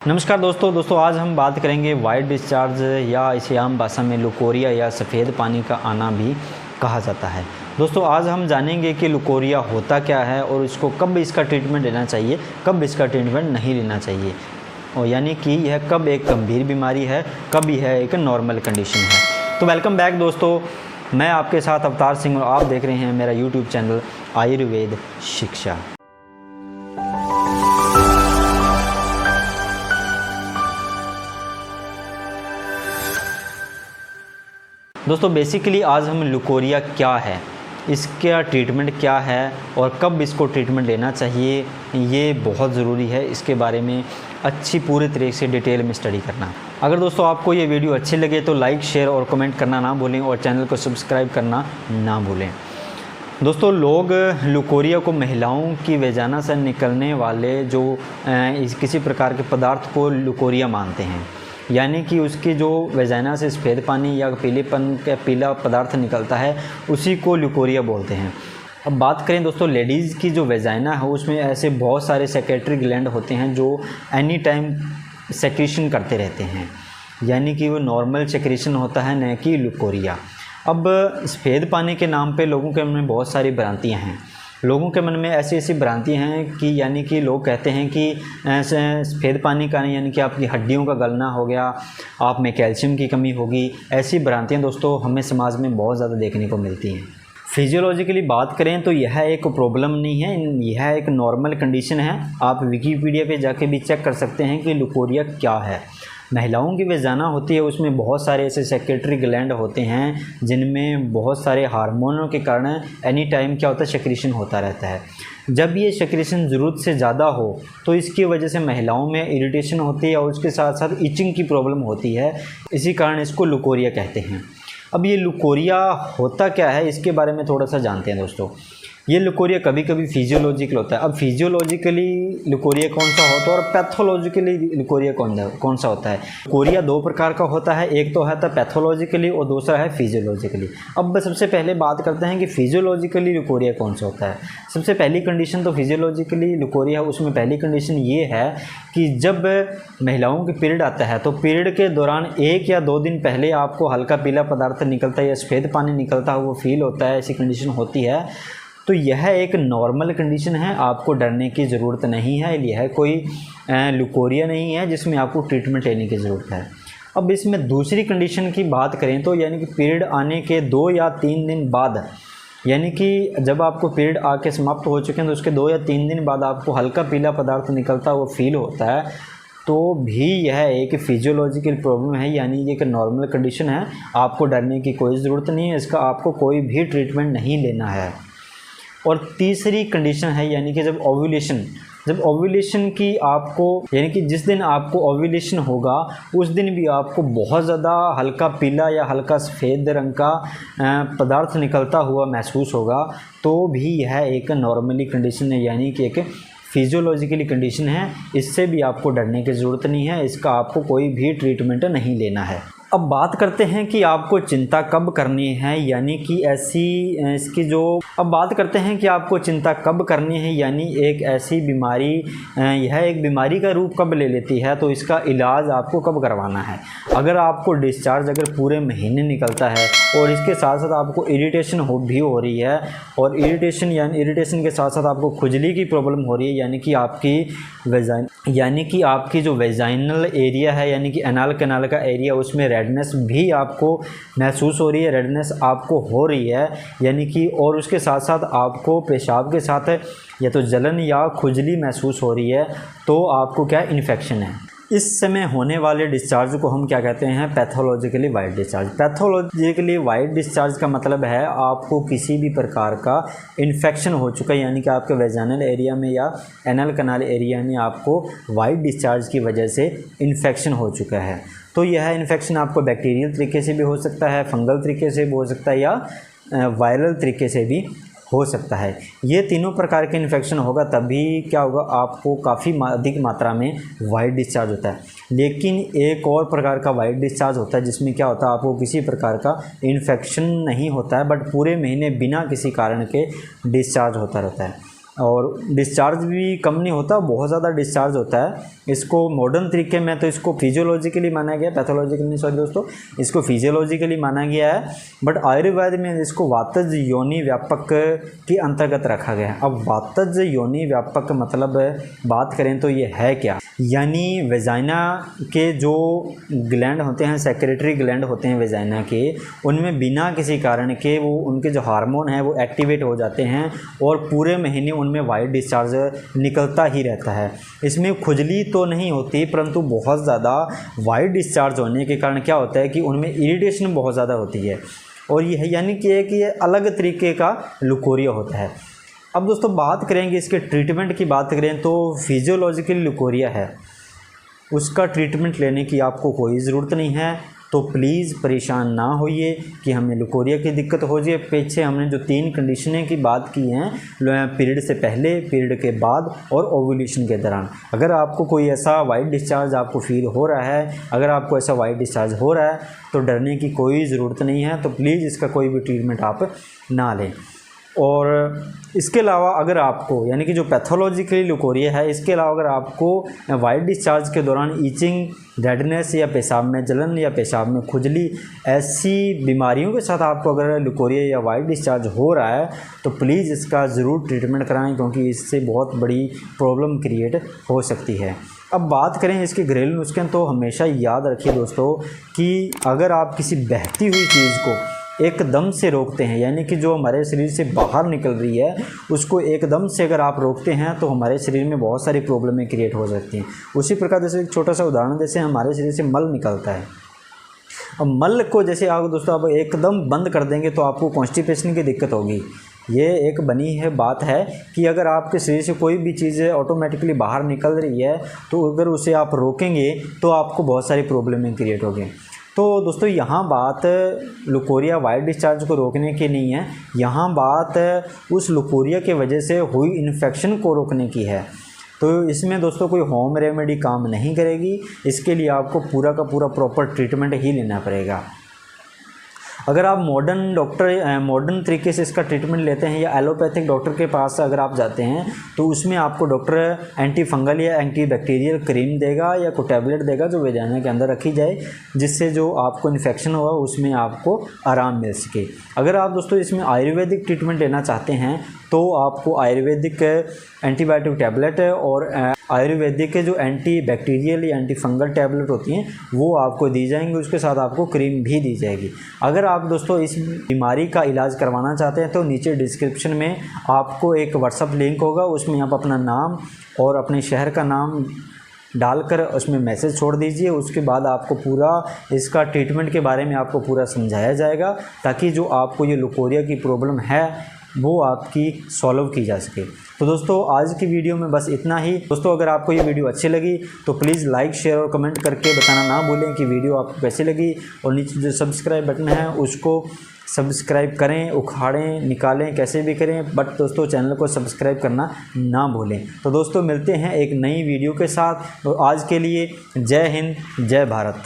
नमस्कार दोस्तों आज हम बात करेंगे वाइट डिस्चार्ज या इसे आम भाषा में लुकोरिया या सफ़ेद पानी का आना भी कहा जाता है। दोस्तों आज हम जानेंगे कि लुकोरिया होता क्या है और इसको कब इसका ट्रीटमेंट लेना चाहिए, कब इसका ट्रीटमेंट नहीं लेना चाहिए, और यानी कि यह कब एक गंभीर बीमारी है, कब यह एक नॉर्मल कंडीशन है। तो वेलकम बैक दोस्तों, मैं आपके साथ अवतार सिंह और आप देख रहे हैं मेरा यूट्यूब चैनल आयुर्वेद शिक्षा। दोस्तों बेसिकली आज हम लुकोरिया क्या है, इसका ट्रीटमेंट क्या है और कब इसको ट्रीटमेंट लेना चाहिए, ये बहुत ज़रूरी है। इसके बारे में अच्छी पूरे तरीके से डिटेल में स्टडी करना। अगर दोस्तों आपको ये वीडियो अच्छी लगे तो लाइक, शेयर और कमेंट करना ना भूलें और चैनल को सब्सक्राइब करना ना भूलें। दोस्तों लोग लुकोरिया को महिलाओं की वेजाना से निकलने वाले जो किसी प्रकार के पदार्थ को लुकोरिया मानते हैं, यानी कि उसकी जो वेजाना से सफ़ेद पानी या पीलेपन का पीला पदार्थ निकलता है उसी को लुकोरिया बोलते हैं। अब बात करें दोस्तों लेडीज़ की जो वेजाना है उसमें ऐसे बहुत सारे सेक्रेटरी ग्लैंड होते हैं जो एनी टाइम सेक्रेशन करते रहते हैं, यानी कि वो नॉर्मल सेक्रेशन होता है, न कि लुकोरिया। अब सफ़ेद पानी के नाम पे लोगों के मन में बहुत सारी भ्रांतियाँ हैं। लोगों के मन में ऐसी भ्रांतियाँ हैं कि यानी कि लोग कहते हैं कि सफ़ेद पानी का यानी कि आपकी हड्डियों का गलना हो गया, आप में कैल्शियम की कमी होगी। ऐसी भ्रांतियाँ दोस्तों हमें समाज में बहुत ज़्यादा देखने को मिलती हैं। फिजियोलॉजिकली बात करें तो यह एक प्रॉब्लम नहीं है, यह एक नॉर्मल कंडीशन है। आप विकिपीडिया पे जाके भी चेक कर सकते हैं कि लुकोरिया क्या है। महिलाओं की वेजाना होती है, उसमें बहुत सारे ऐसे सेक्रेटरी ग्लैंड होते हैं जिनमें बहुत सारे हार्मोनों के कारण एनी टाइम क्या होता है, सेक्रेशन होता रहता है। जब ये सेक्रेशन ज़रूरत से ज़्यादा हो तो इसकी वजह से महिलाओं में इरिटेशन होती है और उसके साथ साथ इचिंग की प्रॉब्लम होती है। इसी कारण इसको लुकोरिया कहते हैं। अब ये लुकोरिया होता क्या है इसके बारे में थोड़ा सा जानते हैं दोस्तों। ये लुकोरिया कभी कभी फिजियोलॉजिकल होता है। अब फिजियोलॉजिकली लुकोरिया कौन सा होता है और पैथोलॉजिकली लुकोरिया कौन सा होता है। लुकोरिया दो प्रकार का होता है, एक तो है पैथोलॉजिकली और दूसरा है फिजियोलॉजिकली। अब सबसे पहले बात करते हैं कि फिजियोलॉजिकली लुकोरिया कौन सा होता है। सबसे पहली कंडीशन तो फिजियोलॉजिकली लुकोरिया, उसमें पहली कंडीशन ये है कि जब महिलाओं की पीरियड आता है तो पीरियड के दौरान 1 या 2 दिन पहले आपको हल्का पीला पदार्थ निकलता है या सफ़ेद पानी निकलता है, वो फील होता है, ऐसी कंडीशन होती है। तो यह एक नॉर्मल कंडीशन है, आपको डरने की ज़रूरत नहीं है। यह कोई लुकोरिया नहीं है जिसमें आपको ट्रीटमेंट लेने की ज़रूरत है। अब इसमें दूसरी कंडीशन की बात करें तो यानी कि पीरियड आने के 2 या 3 दिन बाद, यानी कि जब आपको पीरियड आके समाप्त हो चुके हैं तो उसके 2 या 3 दिन बाद आपको हल्का पीला पदार्थ निकलता है, वो फील होता है, तो भी यह एक फिजियोलॉजिकल प्रॉब्लम है, यानी ये एक नॉर्मल कंडीशन है। आपको डरने की कोई ज़रूरत नहीं है, इसका आपको कोई भी ट्रीटमेंट नहीं लेना है। और तीसरी कंडीशन है यानी कि जब ओव्यूलेशन की आपको, यानी कि जिस दिन आपको ओव्यूलेशन होगा उस दिन भी आपको बहुत ज़्यादा हल्का पीला या हल्का सफ़ेद रंग का पदार्थ निकलता हुआ महसूस होगा, तो भी यह एक नॉर्मली कंडीशन है, यानी कि एक फिजियोलॉजिकली कंडीशन है। इससे भी आपको डरने की ज़रूरत नहीं है, इसका आपको कोई भी ट्रीटमेंट नहीं लेना है। अब बात करते हैं कि आपको चिंता कब करनी है, यानी कि अब बात करते हैं कि आपको चिंता कब करनी है, यानी एक ऐसी बीमारी, यह एक बीमारी का रूप कब ले लेती है, तो इसका इलाज आपको कब करवाना है। अगर आपको डिस्चार्ज अगर पूरे महीने निकलता है और इसके साथ साथ आपको इरिटेशन भी हो रही है, और इरिटेशन के साथ साथ आपको खुजली की प्रॉब्लम हो रही है, यानी कि आपकी जो वेजाइनल एरिया है, यानी कि एनाल कैनाल का एरिया, उसमें रेडनेस भी आपको महसूस हो रही है, रेडनेस आपको हो रही है, यानी कि और उसके साथ साथ आपको पेशाब के साथ या तो जलन या खुजली महसूस हो रही है, तो आपको क्या इन्फेक्शन है। इस समय होने वाले डिस्चार्ज को हम क्या कहते हैं, pathologically white discharge. Pathologically white discharge का मतलब है आपको किसी भी प्रकार का इन्फेक्शन हो चुका है, यानी कि आपके वेजाइनल एरिया में या एनल कैनाल एरिया में आपको वाइट डिस्चार्ज की वजह से इन्फेक्शन हो चुका है। तो यह इन्फेक्शन आपको बैक्टीरियल तरीके से भी हो सकता है, फंगल तरीके से भी हो सकता है, या वायरल तरीके से भी हो सकता है। ये तीनों प्रकार के इन्फेक्शन होगा तभी क्या होगा, आपको काफ़ी अधिक मात्रा में वाइट डिस्चार्ज होता है। लेकिन एक और प्रकार का वाइट डिस्चार्ज होता है जिसमें क्या होता है, आपको किसी प्रकार का इन्फेक्शन नहीं होता है, बट पूरे महीने बिना किसी कारण के डिस्चार्ज होता रहता है। और डिस्चार्ज भी कम नहीं होता, बहुत ज़्यादा डिस्चार्ज होता है। इसको मॉडर्न तरीके में तो इसको फिजियोलॉजिकली माना गया, पैथोलॉजिकली नहीं, सॉरी दोस्तों, इसको फिजियोलॉजिकली माना गया है। बट आयुर्वेद में इसको वातज योनि व्यापक के अंतर्गत रखा गया है। अब वातज योनि व्यापक मतलब बात करें तो ये है क्या, यानी वेजाइना के जो ग्लैंड होते हैं, सेक्रेटरी ग्लैंड होते हैं वेजाइना के, उनमें बिना किसी कारण के वो उनके जो हार्मोन हैं वो एक्टिवेट हो जाते हैं और पूरे महीने उनमें वाइट डिस्चार्ज निकलता ही रहता है। इसमें खुजली तो नहीं होती, परंतु बहुत ज़्यादा वाइट डिस्चार्ज होने के कारण क्या होता है कि उनमें इरिटेशन बहुत ज़्यादा होती है, और यह यानी कि ये अलग तरीके का लुकोरिया होता है। अब दोस्तों बात करेंगे इसके ट्रीटमेंट की, बात करें तो फिजियोलॉजिकल लुकोरिया है, उसका ट्रीटमेंट लेने की आपको कोई ज़रूरत नहीं है। तो प्लीज़ परेशान ना होइए कि हमें लुकोरिया की दिक्कत हो जाए। पीछे हमने जो 3 कंडीशनें की बात की हैं, पीरियड से पहले, पीरियड के बाद और ओव्यूलेशन के दौरान, अगर आपको कोई ऐसा वाइट डिस्चार्ज आपको फील हो रहा है, अगर आपको ऐसा वाइट डिस्चार्ज हो रहा है तो डरने की कोई ज़रूरत नहीं है। तो प्लीज़ इसका कोई भी ट्रीटमेंट आप ना लें। और इसके अलावा अगर आपको, यानी कि जो पैथोलॉजिकली लुकोरिया है, इसके अलावा अगर आपको वाइट डिस्चार्ज के दौरान ईचिंग, रेडनेस या पेशाब में जलन या पेशाब में खुजली, ऐसी बीमारियों के साथ आपको अगर लुकोरिया या वाइट डिस्चार्ज हो रहा है तो प्लीज़ इसका ज़रूर ट्रीटमेंट कराएं, क्योंकि इससे बहुत बड़ी प्रॉब्लम क्रिएट हो सकती है। अब बात करें इसके घरेलू नुस्खे, तो हमेशा याद रखिए दोस्तों कि अगर आप किसी बहती हुई चीज़ को एकदम से रोकते हैं, यानी कि जो हमारे शरीर से बाहर निकल रही है उसको एकदम से अगर आप रोकते हैं तो हमारे शरीर में बहुत सारी प्रॉब्लमें क्रिएट हो सकती हैं। उसी प्रकार जैसे एक छोटा सा उदाहरण, जैसे हमारे शरीर से मल निकलता है, अब मल को जैसे आप दोस्तों आप एकदम बंद कर देंगे तो आपको कॉन्स्टिपेशन की दिक्कत होगी। ये एक बनी है बात है कि अगर आपके शरीर से कोई भी चीज़ ऑटोमेटिकली बाहर निकल रही है तो अगर उसे आप रोकेंगे तो आपको बहुत सारी प्रॉब्लमें क्रिएट होगी। तो दोस्तों यहाँ बात लुकोरिया वाइट डिस्चार्ज को रोकने की नहीं है, यहाँ बात उस लुकोरिया के वजह से हुई इन्फेक्शन को रोकने की है। तो इसमें दोस्तों कोई होम रेमेडी काम नहीं करेगी, इसके लिए आपको पूरा का पूरा प्रॉपर ट्रीटमेंट ही लेना पड़ेगा। अगर आप मॉडर्न तरीके से इसका ट्रीटमेंट लेते हैं या एलोपैथिक डॉक्टर के पास अगर आप जाते हैं तो उसमें आपको डॉक्टर एंटी फंगल या एंटी बैक्टीरियल क्रीम देगा या कोई टैबलेट देगा जो वेजाइना के अंदर रखी जाए, जिससे जो आपको इन्फेक्शन हुआ उसमें आपको आराम मिल सके। अगर आप दोस्तों इसमें आयुर्वेदिक ट्रीटमेंट लेना चाहते हैं तो आपको आयुर्वेदिक एंटीबायोटिक टैबलेट और आयुर्वेदिक के जो एंटी बैक्टीरियल या एंटी फंगल टैबलेट होती हैं वो आपको दी जाएंगी, उसके साथ आपको क्रीम भी दी जाएगी। अगर आप दोस्तों इस बीमारी का इलाज करवाना चाहते हैं तो नीचे डिस्क्रिप्शन में आपको एक व्हाट्सअप लिंक होगा, उसमें आप अपना नाम और अपने शहर का नाम डालकर उसमें मैसेज छोड़ दीजिए। उसके बाद आपको पूरा इसका ट्रीटमेंट के बारे में आपको पूरा समझाया जाएगा, ताकि जो आपको ये लुकोरिया की प्रॉब्लम है वो आपकी सॉल्व की जा सके। तो दोस्तों आज की वीडियो में बस इतना ही। दोस्तों अगर आपको ये वीडियो अच्छी लगी तो प्लीज़ लाइक, शेयर और कमेंट करके बताना ना भूलें कि वीडियो आपको कैसी लगी, और नीचे जो सब्सक्राइब बटन है उसको सब्सक्राइब करें, उखाड़ें, निकालें, कैसे भी करें, बट दोस्तों चैनल को सब्सक्राइब करना ना भूलें। तो दोस्तों मिलते हैं एक नई वीडियो के साथ। तो आज के लिए जय हिंद, जय भारत।